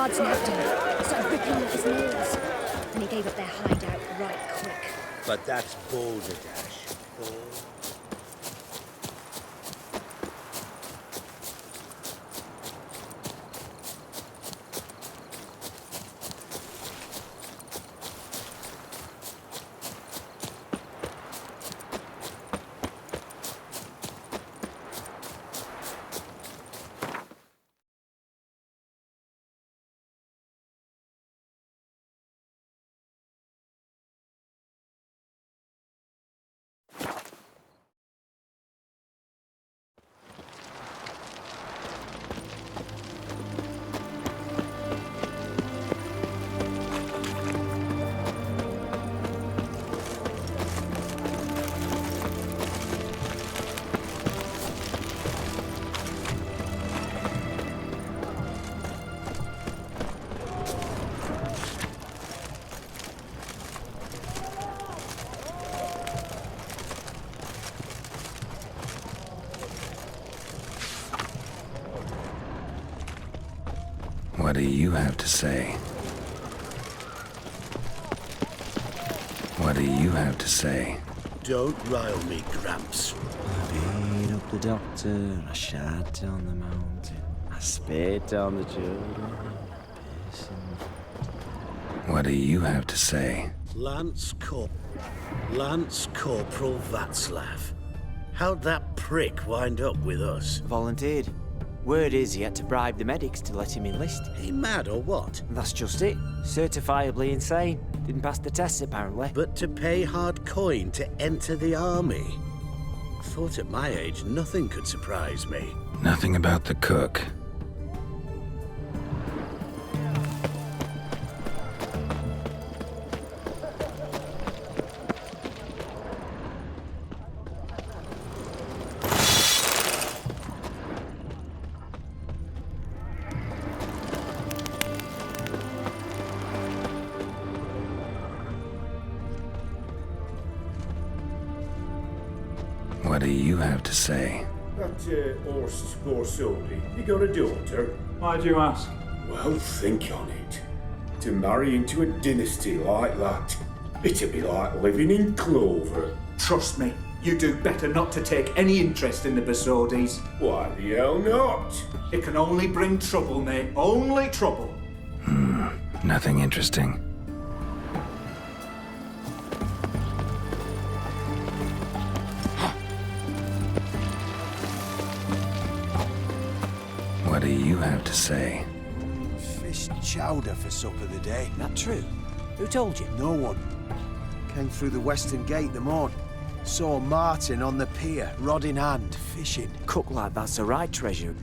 guards nabbed him, started ripping off his nails, and he gave up their hideout right quick. But that's balderdash. What do you have to say? What do you have to say? Don't rile me, Gramps. I beat up the doctor, I shot down the mountain, I spit down the children, What do you have to say? Lance Corporal Václav. How'd that prick wind up with us? Volunteered. Word is he had to bribe the medics to let him enlist. He mad or what? That's just it. Certifiably insane. Didn't pass the tests, apparently. But to pay hard coin to enter the army? Thought at my age nothing could surprise me. Nothing about the cook. What do you have to say? That horse Scorsoni, you got a daughter? Why'd you ask? Well, think on it. To marry into a dynasty like that, it'd be like living in clover. Trust me, you do better not to take any interest in the Besodis. Why the hell not? It can only bring trouble, mate. Only trouble. Nothing interesting. What do you have to say? Fish chowder for supper the day. That true? Who told you? No one. Came through the western gate the morn. Saw Martin on the pier, rod in hand, fishing. Cook like that's the right treasure.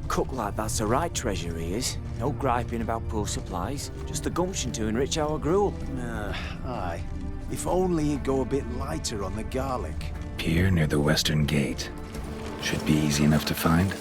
Cook like that's the right treasure, he is. No griping about poor supplies. Just the gumption to enrich our gruel. Aye. If only he'd go a bit lighter on the garlic. Pier near the western gate. Should be easy enough to find.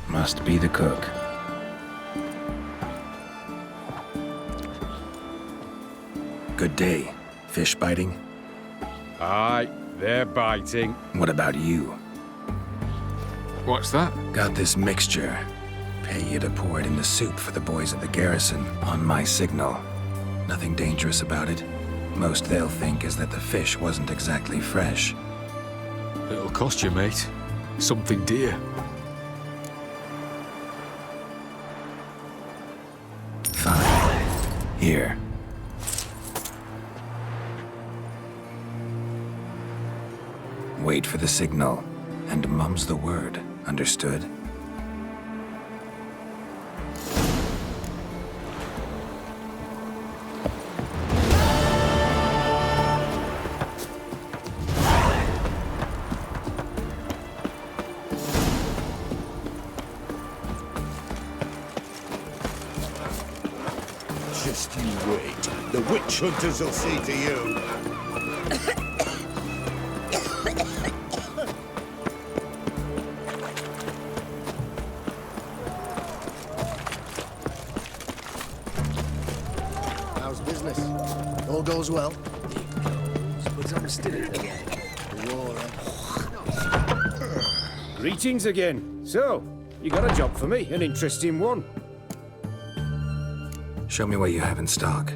Must be the cook. Good day. Fish biting? Aye, they're biting. What about you? What's that? Got this mixture. Pay you to pour it in the soup for the boys at the garrison, on my signal. Nothing dangerous about it. Most they'll think is that the fish wasn't exactly fresh. It'll cost you, mate. Something dear. Fine. Here. Wait for the signal, and mum's the word. Understood? Just you wait. The witch hunters will see to you. How's business? All goes well? It goes, but I'm still at the edge. The war, Greetings again. So, you got a job for me, an interesting one. Show me what you have in stock.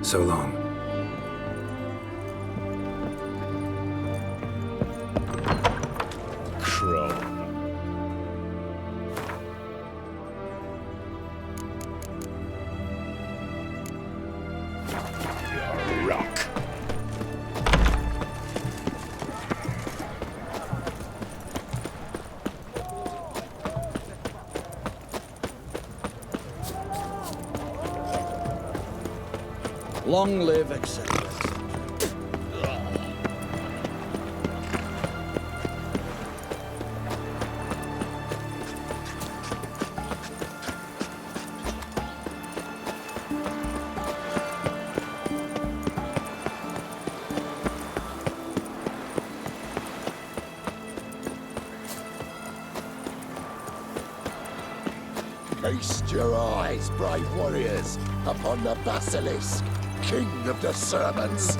So long. Crow. You're a rock. Long live, etc. Feast your eyes, brave warriors, upon the basilisk, king of the serpents.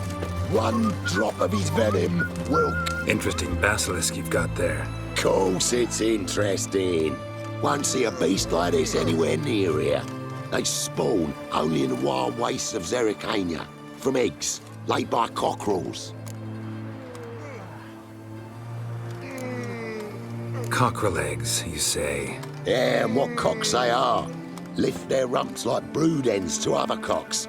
One drop of his venom will... Interesting basilisk you've got there. Course it's interesting. Won't see a beast like this anywhere near here. They spawn only in the wild wastes of Zerrikania, from eggs laid by cockerels. Cockerel eggs, you say? Yeah, and what cocks they are. Lift their rumps like brood hens to other cocks.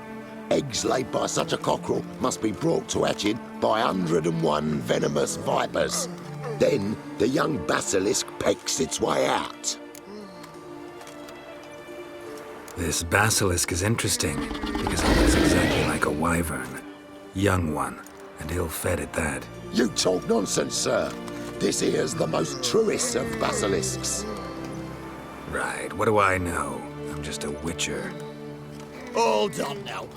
Eggs laid by such a cockerel must be brought to hatching by 101 venomous vipers. Then the young basilisk pecks its way out. This basilisk is interesting, because it looks exactly like a wyvern. Young one, and ill-fed at that. You talk nonsense, sir. This here's the most truest of basilisks. Right, what do I know? I'm just a witcher. Hold on now.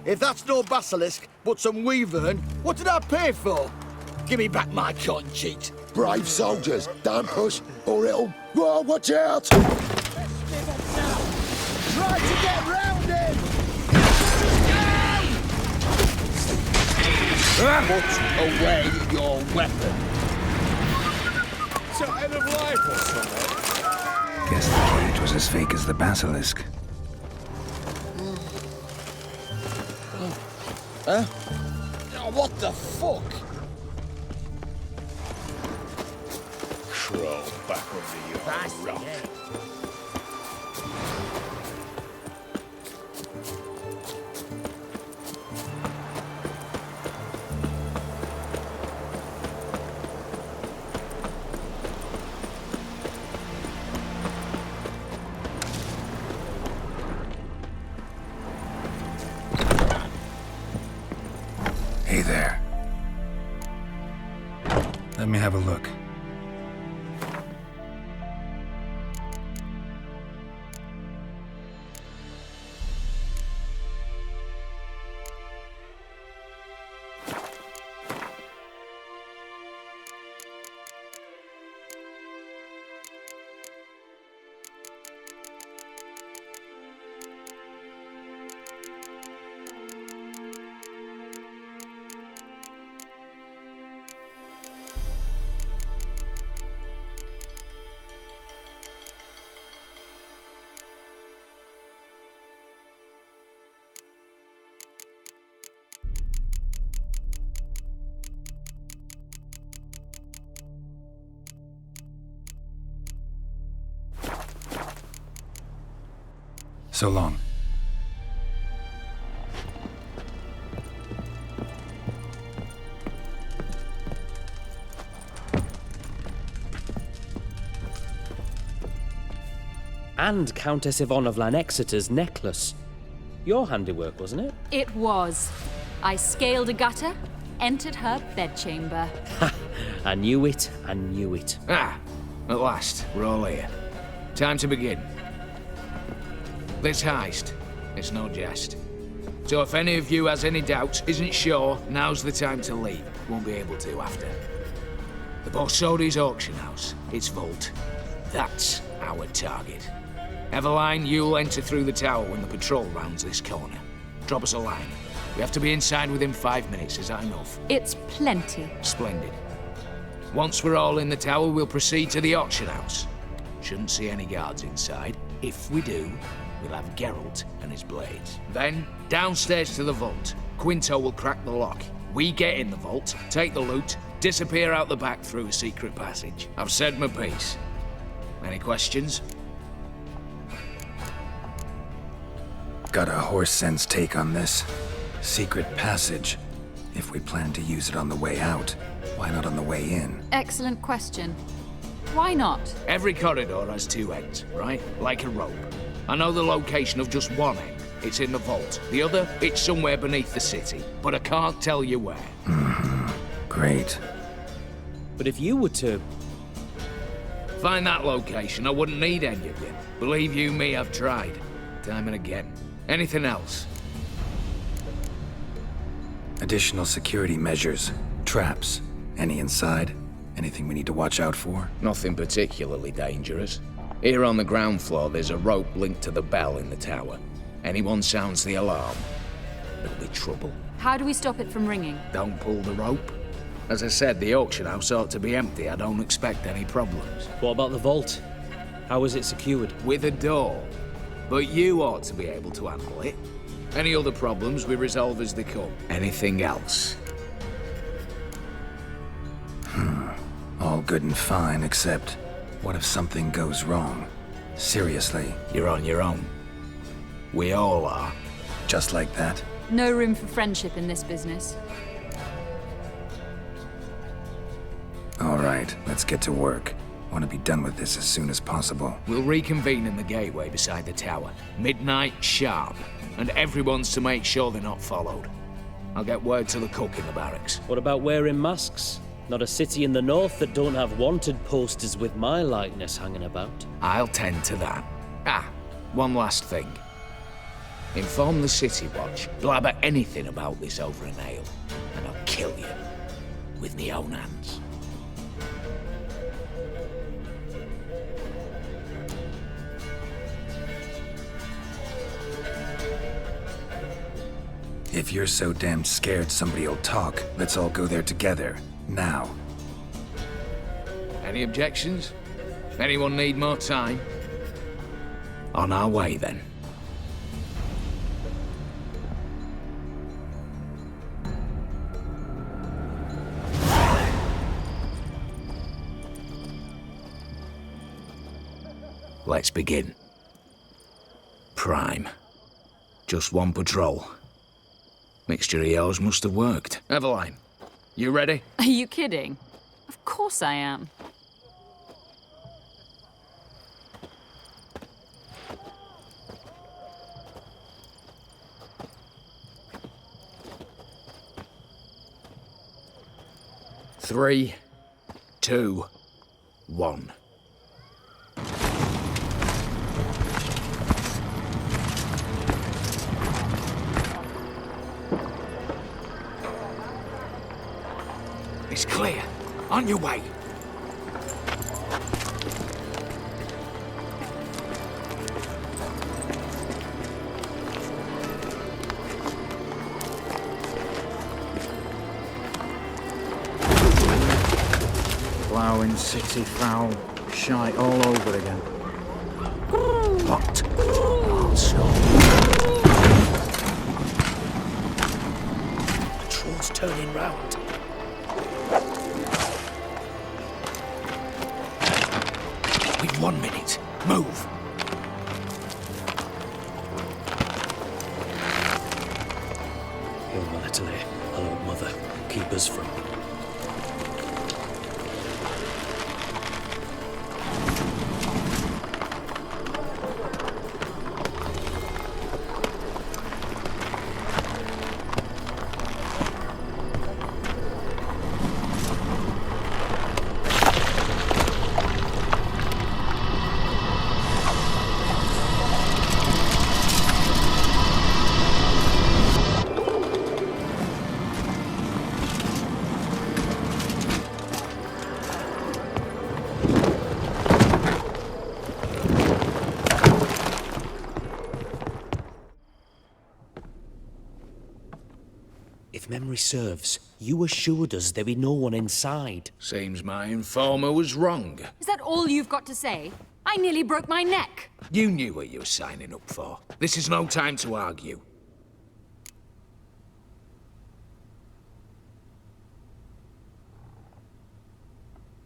If that's no basilisk, but some wyvern, what did I pay for? Give me back my cotton cheat. Brave soldiers, don't push, or it'll... Whoa, watch out! Try to get round him! Put away your weapon. It's a end of life or something. Guess the cage was as fake as the basilisk. Huh? Oh, what the fuck? Crawl back under your rock. Hey there. Let me have a look. So long. And Countess Yvonne of Lanexeter's necklace. Your handiwork, wasn't it? It was. I scaled a gutter, entered her bedchamber. Ha! I knew it, I knew it. Ah, at last, we're all here. Time to begin. This heist, it's no jest. So if any of you has any doubts, isn't sure, now's the time to leave. Won't be able to after. The Borsodi's auction house, its vault. That's our target. Eveline, you'll enter through the tower when the patrol rounds this corner. Drop us a line. We have to be inside within 5 minutes, is that enough? It's plenty. Splendid. Once we're all in the tower, we'll proceed to the auction house. Shouldn't see any guards inside. If we do, we'll have Geralt and his blades. Then, downstairs to the vault. Quinto will crack the lock. We get in the vault, take the loot, disappear out the back through a secret passage. I've said my piece. Any questions? Got a horse sense take on this. Secret passage. If we plan to use it on the way out, why not on the way in? Excellent question. Why not? Every corridor has two ends, right? Like a rope. I know the location of just one end. It's in the vault. The other, it's somewhere beneath the city. But I can't tell you where. Great. But if you were to... find that location, I wouldn't need any of you. Believe you me, I've tried. Time and again. Anything else? Additional security measures. Traps. Any inside? Anything we need to watch out for? Nothing particularly dangerous. Here on the ground floor, there's a rope linked to the bell in the tower. Anyone sounds the alarm, there'll be trouble. How do we stop it from ringing? Don't pull the rope. As I said, the auction house ought to be empty. I don't expect any problems. What about the vault? How is it secured? With a door. But you ought to be able to handle it. Any other problems we resolve as they come. Anything else? All good and fine, except what if something goes wrong? Seriously. You're on your own. We all are. Just like that? No room for friendship in this business. All right, let's get to work. Want to be done with this as soon as possible. We'll reconvene in the gateway beside the tower. Midnight sharp. And everyone's to make sure they're not followed. I'll get word to the cook in the barracks. What about wearing masks? Not a city in the north that don't have wanted posters with my likeness hanging about. I'll tend to that. Ah, one last thing. Inform the City Watch. Blabber anything about this over an ale, and I'll kill you. With me own hands. If you're so damn scared somebody'll talk, let's all go there together. Now. Any objections? Anyone need more time? On our way, then. Let's begin. Prime. Just one patrol. Mixture of yours must have worked. Eveline, you ready? Are you kidding? Of course I am. 3, 2, 1. It's clear. On your way. Ploughing, city foul, shite all over again. What? Patrol's turning round. We've 1 minute. Move. Yo, my little A. Hello, mother. Keep us from. If memory serves, you assured us there be no one inside. Seems my informer was wrong. Is that all you've got to say? I nearly broke my neck. You knew what you were signing up for. This is no time to argue.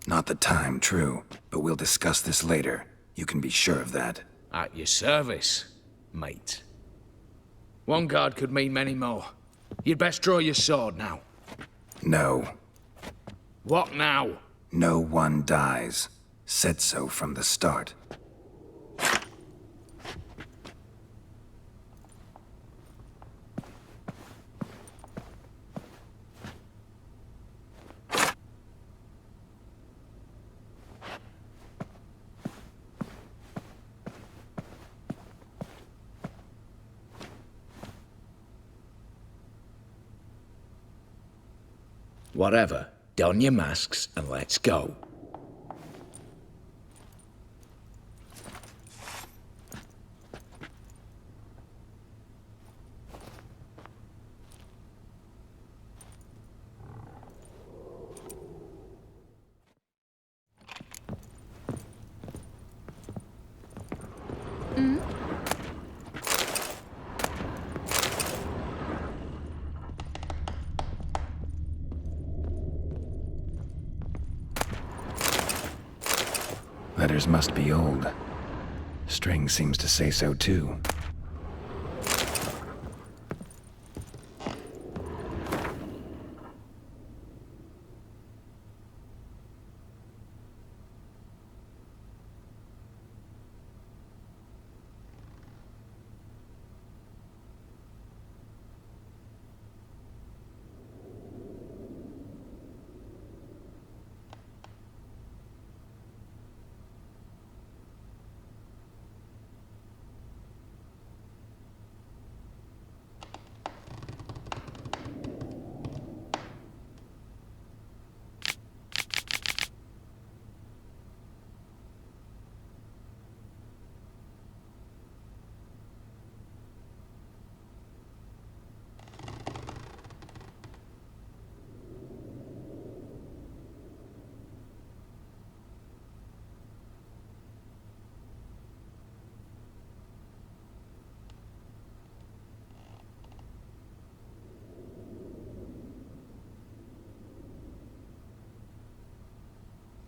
Not the time, true. But we'll discuss this later. You can be sure of that. At your service, mate. One guard could mean many more. You'd best draw your sword now. No. What now? No one dies. Said so from the start. Whatever. Don your masks and let's go. Letters must be old. String seems to say so too.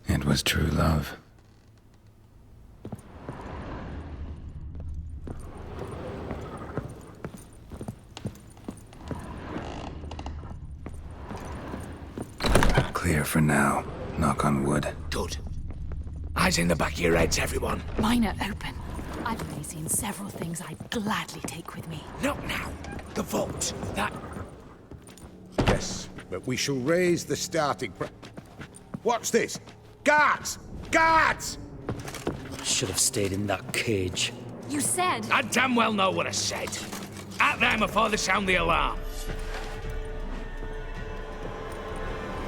It was true love. Clear for now. Knock on wood. Good. Eyes in the back of your heads, everyone. Mine are open. I've only seen several things I'd gladly take with me. Not now. The vault. That... Yes, but we shall raise the starting Watch this. Guards! Guards! Should have stayed in that cage. You said... I damn well know what I said. At them before they sound the alarm.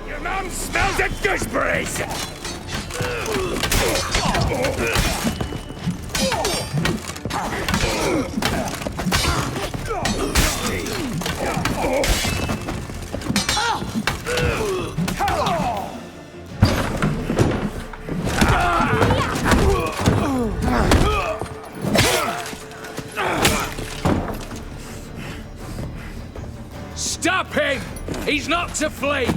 Your mum smells of gooseberries! Stop him! He's not to flee!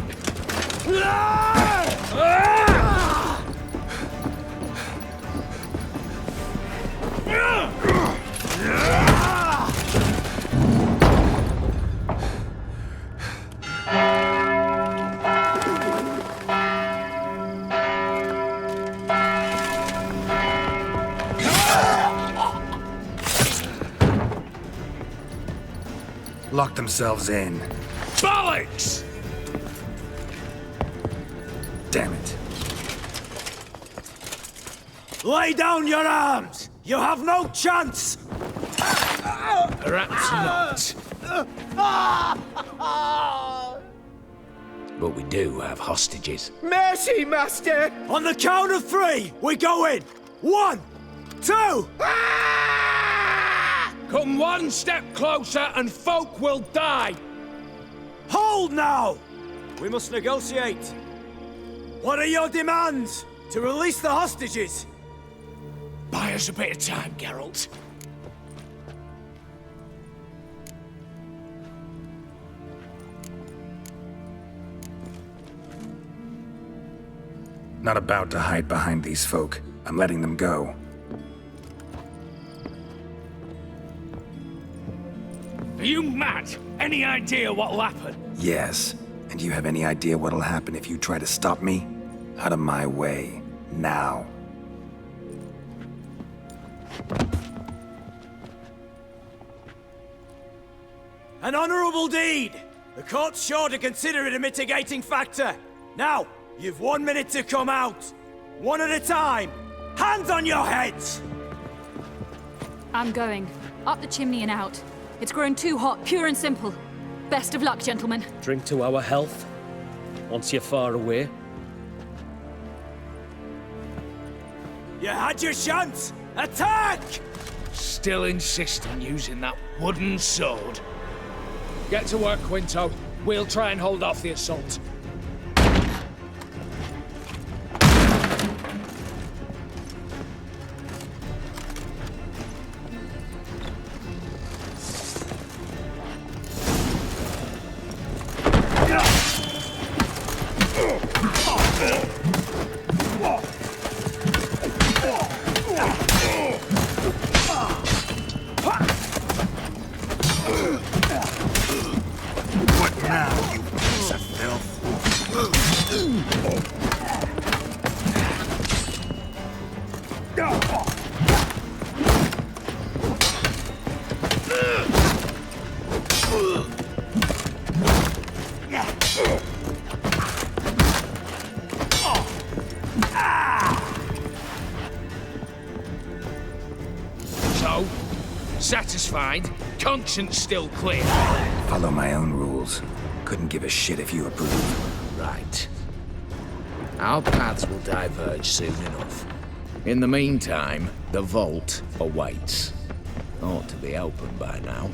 Lock themselves in. Bollocks! Damn it. Lay down your arms! You have no chance! Perhaps not. But we do have hostages. Mercy, Master! On the count of 3, we go in! 1, 2... Come one step closer and folk will die! Hold now! We must negotiate. What are your demands? To release the hostages? Buy us a bit of time, Geralt. Not about to hide behind these folk. I'm letting them go. Are you mad? Any idea what'll happen? Yes. And do you have any idea what'll happen if you try to stop me? Out of my way. Now. An honorable deed! The court's sure to consider it a mitigating factor. Now, you've 1 minute to come out. One at a time. Hands on your heads! I'm going. Up the chimney and out. It's grown too hot, pure and simple. Best of luck, gentlemen. Drink to our health. Once you're far away. You had your chance! Attack! Still insist on using that wooden sword. Get to work, Quinto. We'll try and hold off the assault. Satisfied? Conscience still clear? Follow my own rules. Couldn't give a shit if you approve. Right. Our paths will diverge soon enough. In the meantime, the vault awaits. Ought to be open by now.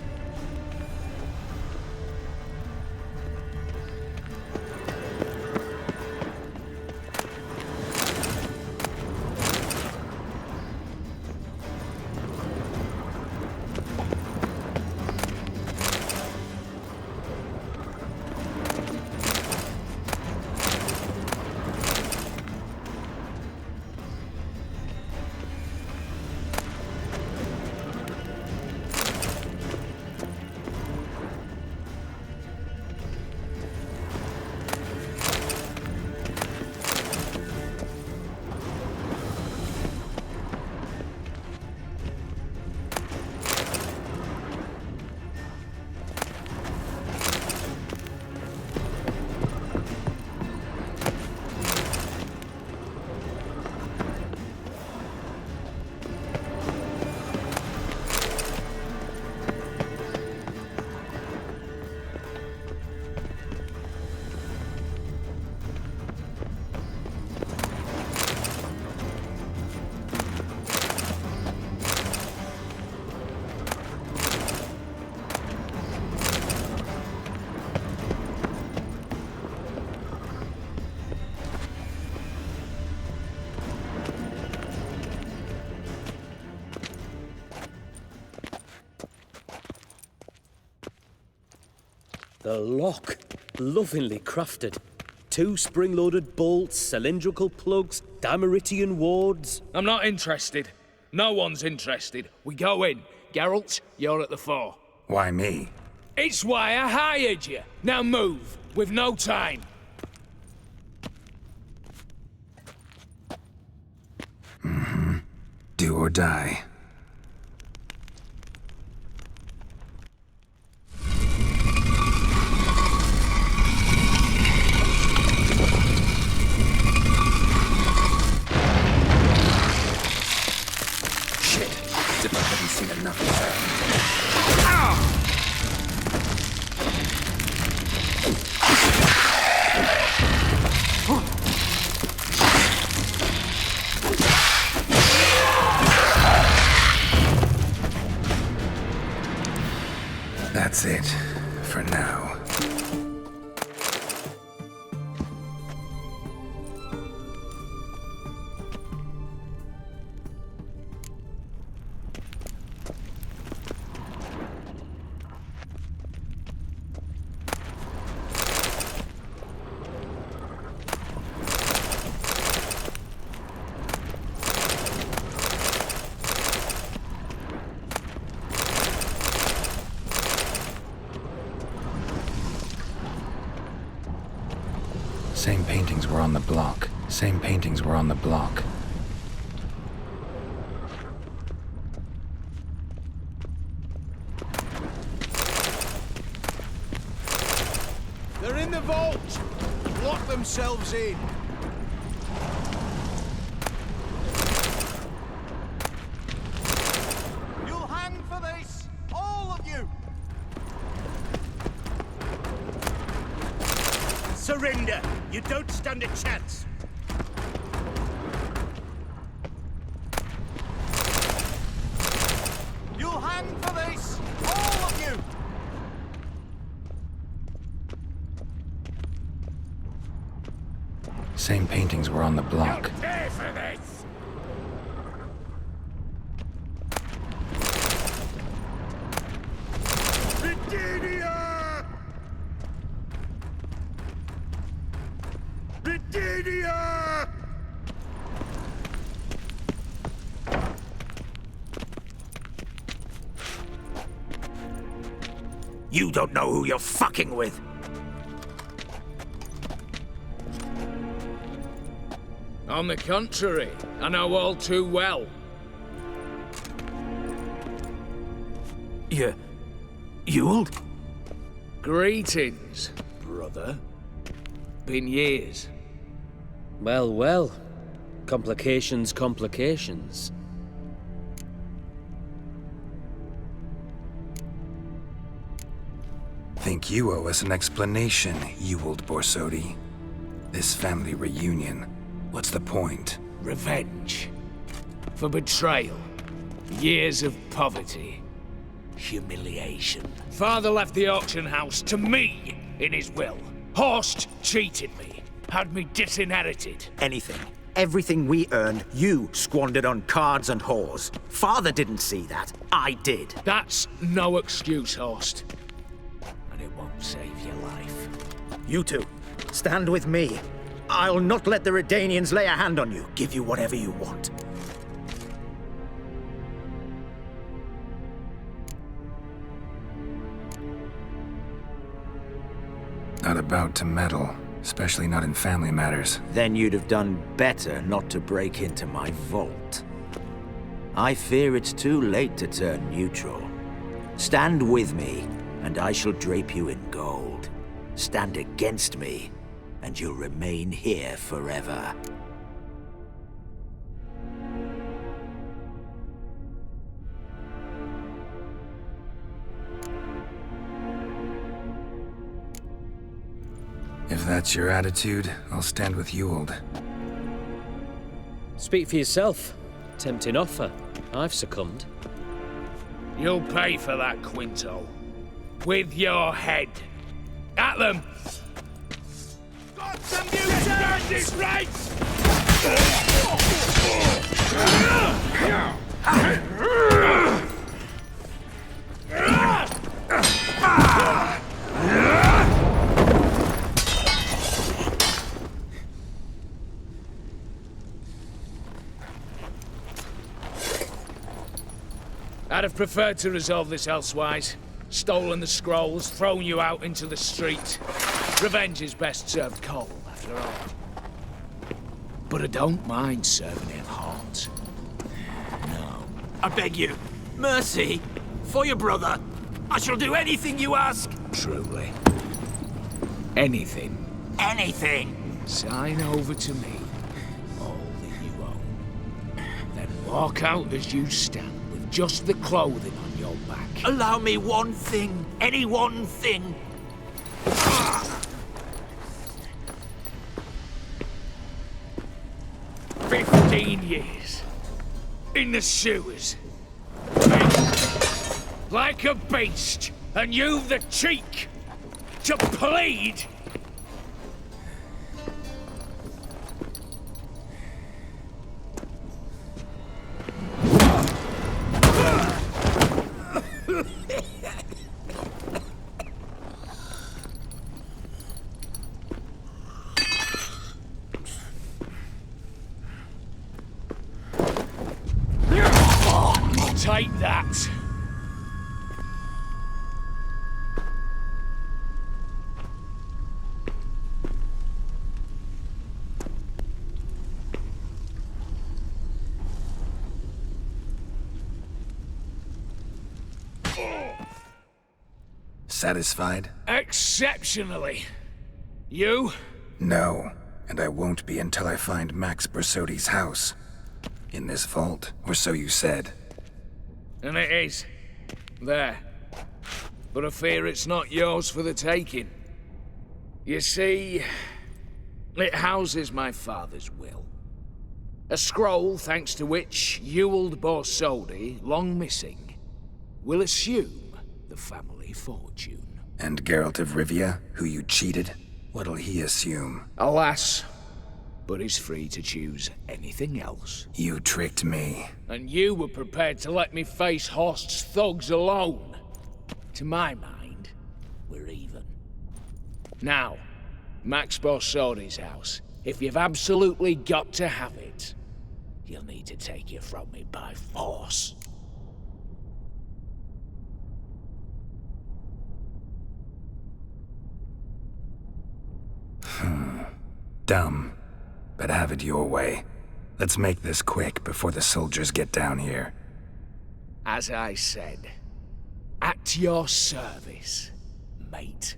The lock. Lovingly crafted. 2 spring-loaded bolts, cylindrical plugs, Dameritian wards. I'm not interested. No one's interested. We go in. Geralt, you're at the fore. Why me? It's why I hired you. Now move. We've no time. Do or die. Shit. As if I haven't seen enough of that. That's it, for now. Same paintings were on the block. Same paintings were on the block. They're in the vault! Lock themselves in! You'll hang for this! All of you! Surrender! You don't stand a chance! You'll hang for this! All of you! Same paintings were on the block. Pay for this! Virginia! Virginia! You don't know who you're fucking with. On the contrary, I know all too well. Ewald? Greetings, brother. Been years. Well, well. Complications, complications. Think you owe us an explanation, Ewald Borsodi. This family reunion. What's the point? Revenge. For betrayal. Years of poverty. Humiliation. Father left the auction house to me in his will. Horst cheated me. Had me disinherited. Anything. Everything we earned, you squandered on cards and whores. Father didn't see that. I did. That's no excuse, Horst. And it won't save your life. You two, stand with me. I'll not let the Redanians lay a hand on you. Give you whatever you want. Not about to meddle, especially not in family matters. Then you'd have done better not to break into my vault. I fear it's too late to turn neutral. Stand with me, and I shall drape you in gold. Stand against me, and you'll remain here forever. If that's your attitude, I'll stand with Ewald. Speak for yourself. Tempting offer. I've succumbed. You'll pay for that, Quinto. With your head. At them! Got some new turns this race! I'd have preferred to resolve this elsewise. Stolen the scrolls, thrown you out into the street. Revenge is best served cold, after all. But I don't mind serving him hot. No. I beg you, mercy, for your brother. I shall do anything you ask. Truly. Anything. Anything. Sign over to me all that you own. Then walk out as you stand with just the clothing on your back. Allow me one thing. Any one thing. 15 years. In the sewers. Like a beast. And you've the cheek to plead. Take that. Satisfied? Exceptionally. You? No, and I won't be until I find Max Bersodi's house. In this vault, or so you said. And it is. There. But I fear it's not yours for the taking. You see, it houses my father's will. A scroll thanks to which Ewald Borsodi, long missing, will assume the family fortune. And Geralt of Rivia, who you cheated, what'll he assume? Alas, but he's free to choose anything else. You tricked me. And you were prepared to let me face Horst's thugs alone. To my mind, we're even. Now, Max Borsodi's house. If you've absolutely got to have it, you'll need to take it from me by force. Dumb. But have it your way. Let's make this quick before the soldiers get down here. As I said, at your service, mate.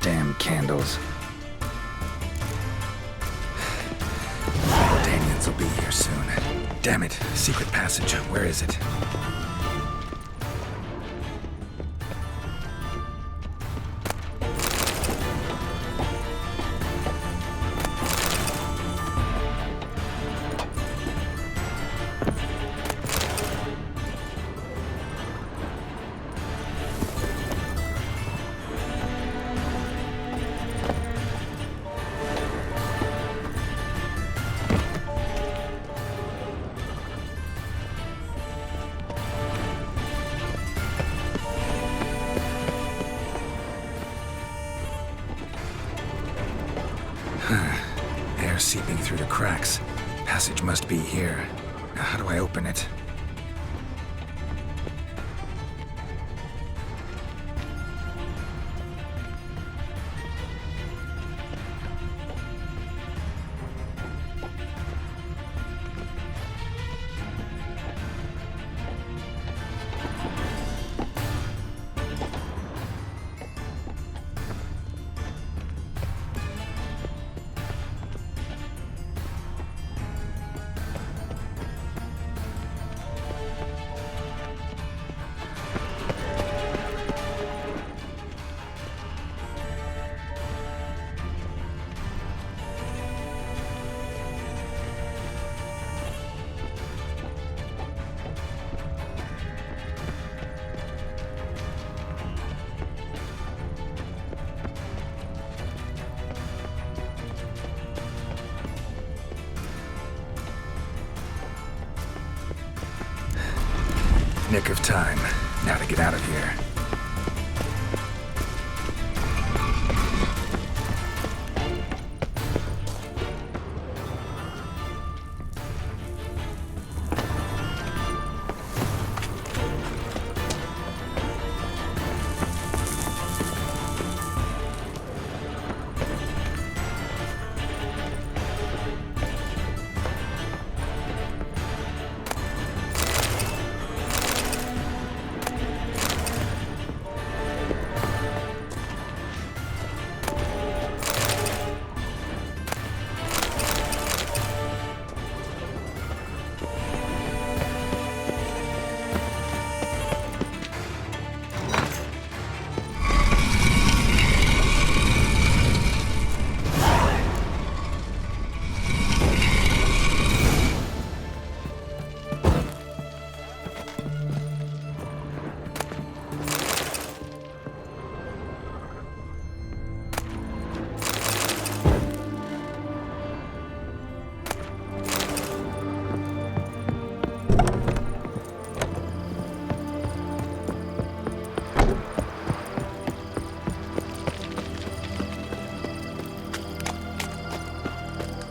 Damn candles. Daniels will be here soon. Damn it. Secret passage. Where is it? under cracks. Passage must be here. How do I open it? Nick of time. Now to get out of here.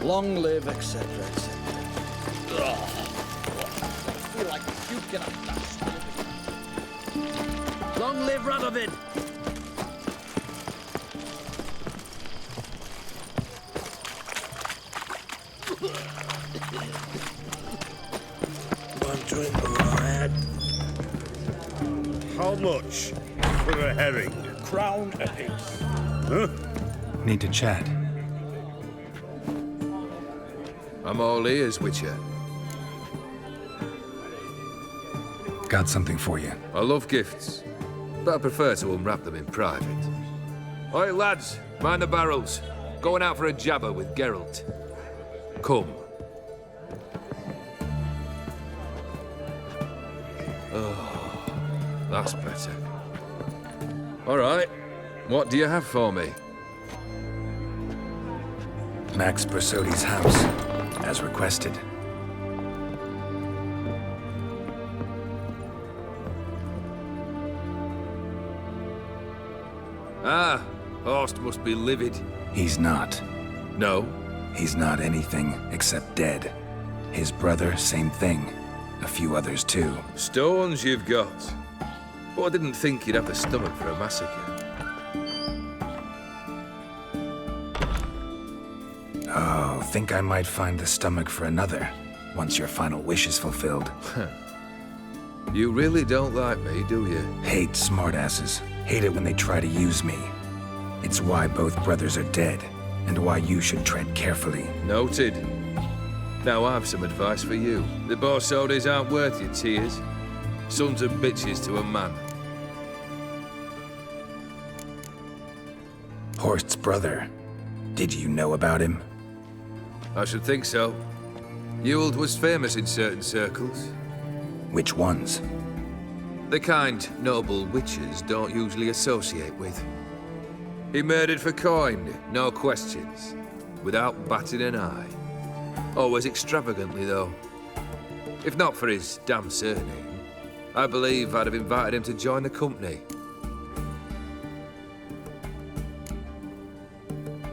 Long live, etc., etc. I feel like puking up that stomach. Long live Radovid! One drink, lad. How much for a herring? Crown apiece. Huh? Need to chat. I'm all ears, Witcher. Got something for you. I love gifts, but I prefer to unwrap them in private. Oi, lads, mind the barrels. Going out for a jabber with Geralt. Come. Oh, that's better. All right, what do you have for me? Max Brasodi's house, as requested. Ah, Horst must be livid. He's not. No? He's not anything except dead. His brother, same thing. A few others too. Stones you've got. But I didn't think you'd have the stomach for a massacre. Oh, think I might find the stomach for another, once your final wish is fulfilled. You really don't like me, do you? Hate smartasses. Hate it when they try to use me. It's why both brothers are dead, and why you should tread carefully. Noted. Now I've some advice for you. The Borsodis aren't worth your tears. Sons of bitches to a man. Horst's brother. Did you know about him? I should think so. Ewald was famous in certain circles. Which ones? The kind noble witches don't usually associate with. He murdered for coin, no questions, without batting an eye. Always extravagantly, though. If not for his damn surname, I believe I'd have invited him to join the company.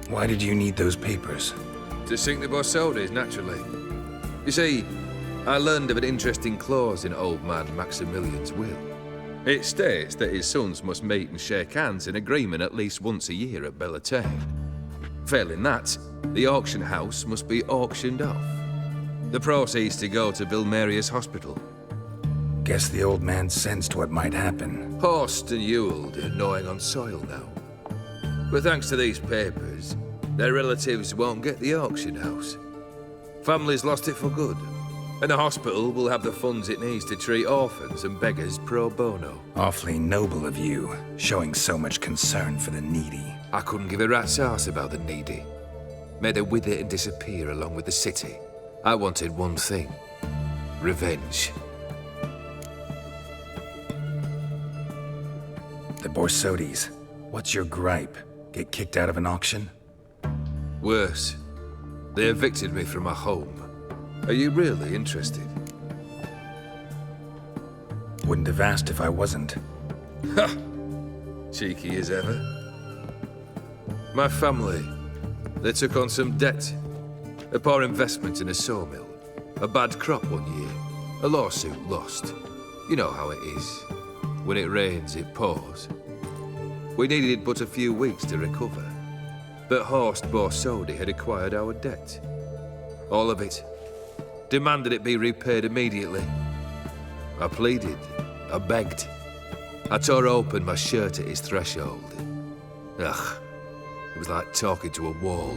Why did you need those papers? To sink the Borsodis, naturally. You see, I learned of an interesting clause in old man Maximilian's will. It states that his sons must meet and shake hands in agreement at least once a year at Bellatane. Failing that, the auction house must be auctioned off. The proceeds to go to Vilmerius Hospital. Guess the old man sensed what might happen. Horst and Ewald are gnawing on soil now. But thanks to these papers, their relatives won't get the auction house. Families lost it for good, and the hospital will have the funds it needs to treat orphans and beggars pro bono. Awfully noble of you, showing so much concern for the needy. I couldn't give a rat's ass about the needy. May they wither and disappear along with the city. I wanted one thing. Revenge. The Borsodis. What's your gripe? Get kicked out of an auction? Worse. They evicted me from my home. Are you really interested? Wouldn't have asked if I wasn't. Ha! Cheeky as ever. My family, they took on some debt. A poor investment in a sawmill. A bad crop one year. A lawsuit lost. You know how it is. When it rains, it pours. We needed but a few weeks to recover. But Horst Borsodi had acquired our debt. All of it. Demanded it be repaid immediately. I pleaded. I begged. I tore open my shirt at his threshold. Ugh. It was like talking to a wall.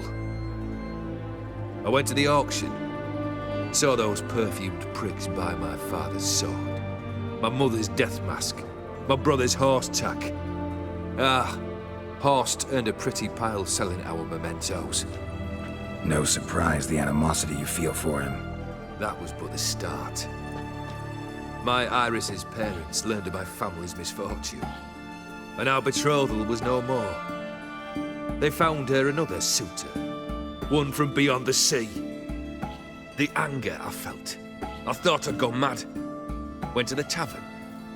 I went to the auction. Saw those perfumed pricks buy my father's sword. My mother's death mask. My brother's horse tack. Horst earned a pretty pile selling our mementos. No surprise the animosity you feel for him. That was but the start. My Iris's parents learned of my family's misfortune, and our betrothal was no more. They found her another suitor, one from beyond the sea. The anger I felt. I thought I'd gone mad. Went to the tavern,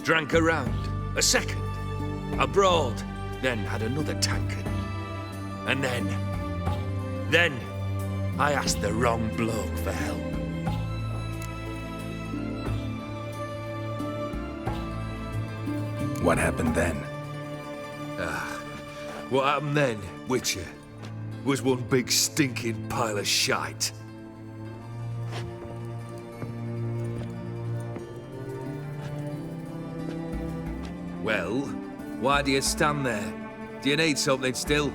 drank a round, a second, a broad, then had another tankard. And then I asked the wrong bloke for help. What happened then? What happened then, Witcher, was one big stinking pile of shite. Well, why do you stand there? Do you need something still?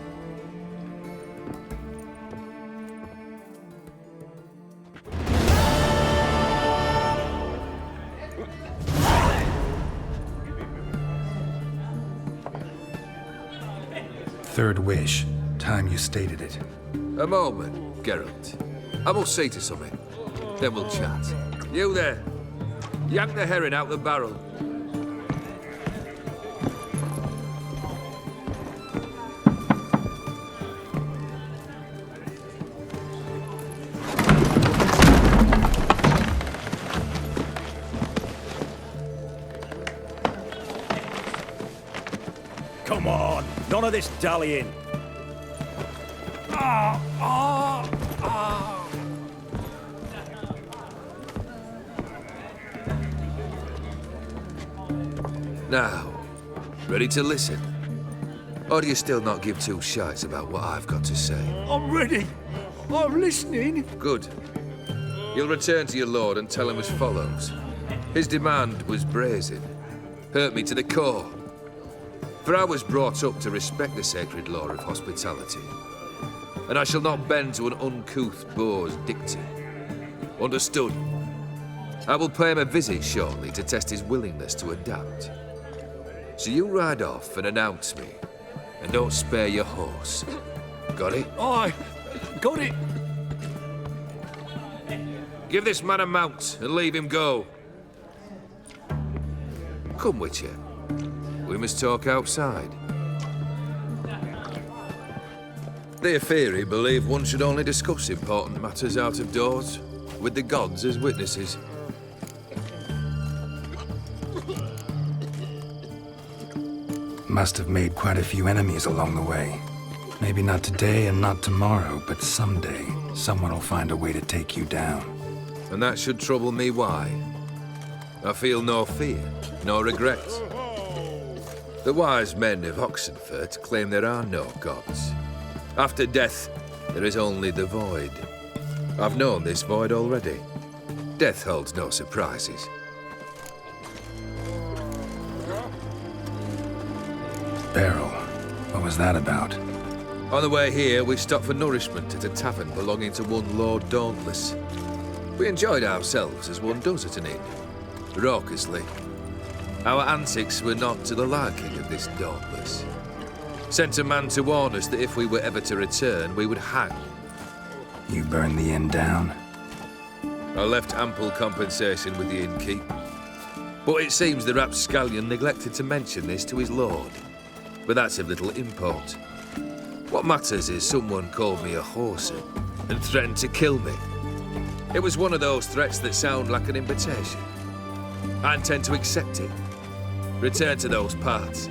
Third wish. Time you stated it. A moment, Geralt. I must see to something. Then we'll chat. You there. Yank the herring out the barrel. Come on, none of this dallying. Now, ready to listen? Or do you still not give two shites about what I've got to say? I'm ready. I'm listening. Good. You'll return to your lord and tell him as follows. His demand was brazen. Hurt me to the core. For I was brought up to respect the sacred law of hospitality. And I shall not bend to an uncouth boor's dictum. Understood? I will pay him a visit shortly to test his willingness to adapt. So you ride off and announce me. And don't spare your horse. Got it? Aye, got it. Give this man a mount and leave him go. Come, Witcher. We must talk outside. The Aetheri believe one should only discuss important matters out of doors, with the gods as witnesses. Must have made quite a few enemies along the way. Maybe not today and not tomorrow, but someday, Someone will find a way to take you down. And that should trouble me why? I feel no fear, no regrets. The wise men of Oxenfurt claim there are no gods. After death, there is only the void. I've known this void already. Death holds no surprises. Beryl, what was that about? On the way here, we stopped for nourishment at a tavern belonging to one Lord Dauntless. We enjoyed ourselves as one does at an inn, raucously. Our antics were not to the liking of this Dauntless. Sent a man to warn us that if we were ever to return, we would hang. You burned the inn down? I left ample compensation with the innkeep. But it seems the rapscallion neglected to mention this to his lord. But that's of little import. What matters is someone called me a whoreson and threatened to kill me. It was one of those threats that sound like an invitation. I intend to accept it. Return to those parts.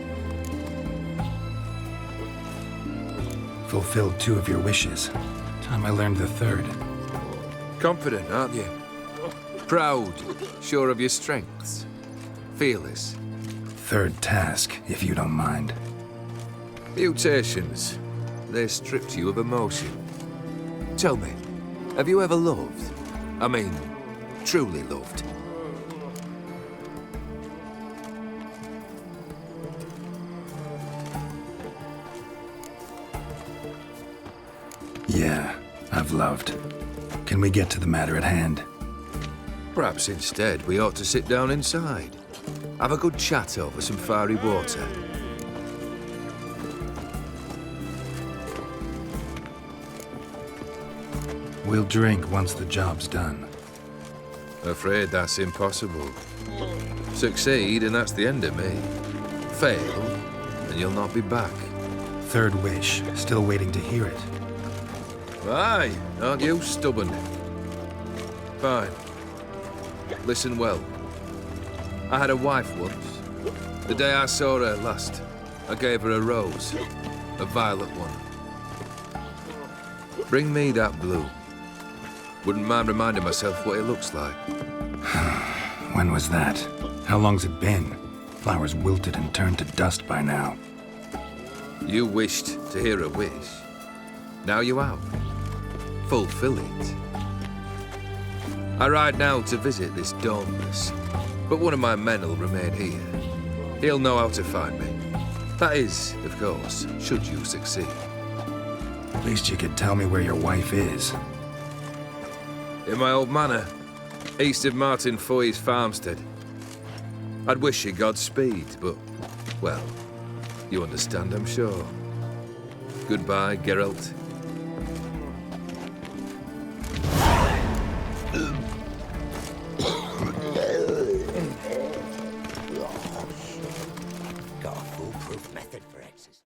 Fulfilled 2 of your wishes. Time I learned the 3rd. Confident, aren't you? Proud, sure of your strengths. Fearless. 3rd task, if you don't mind. Mutations. They stripped you of emotion. Tell me, have you ever loved? I mean, truly loved? Yeah, I've loved. Can we get to the matter at hand? Perhaps instead we ought to sit down inside. Have a good chat over some fiery water. We'll drink once the job's done. Afraid that's impossible. Succeed and that's the end of me. Fail and you'll not be back. 3rd wish, still waiting to hear it. Aye, aren't you stubborn? Fine. Listen well. I had a wife once. The day I saw her last, I gave her a rose. A violet one. Bring me that blue. Wouldn't mind reminding myself what it looks like. When was that? How long's it been? Flowers wilted and turned to dust by now. You wished to hear a wish. Now you have. Fulfill it. I ride now to visit this Dauntless, but one of my men will remain here. He'll know how to find me. That is, of course, should you succeed. At least you could tell me where your wife is. In my old manor, east of Martin Foy's farmstead. I'd wish you Godspeed, but, well, you understand, I'm sure. Goodbye, Geralt. Got a foolproof method for exercise.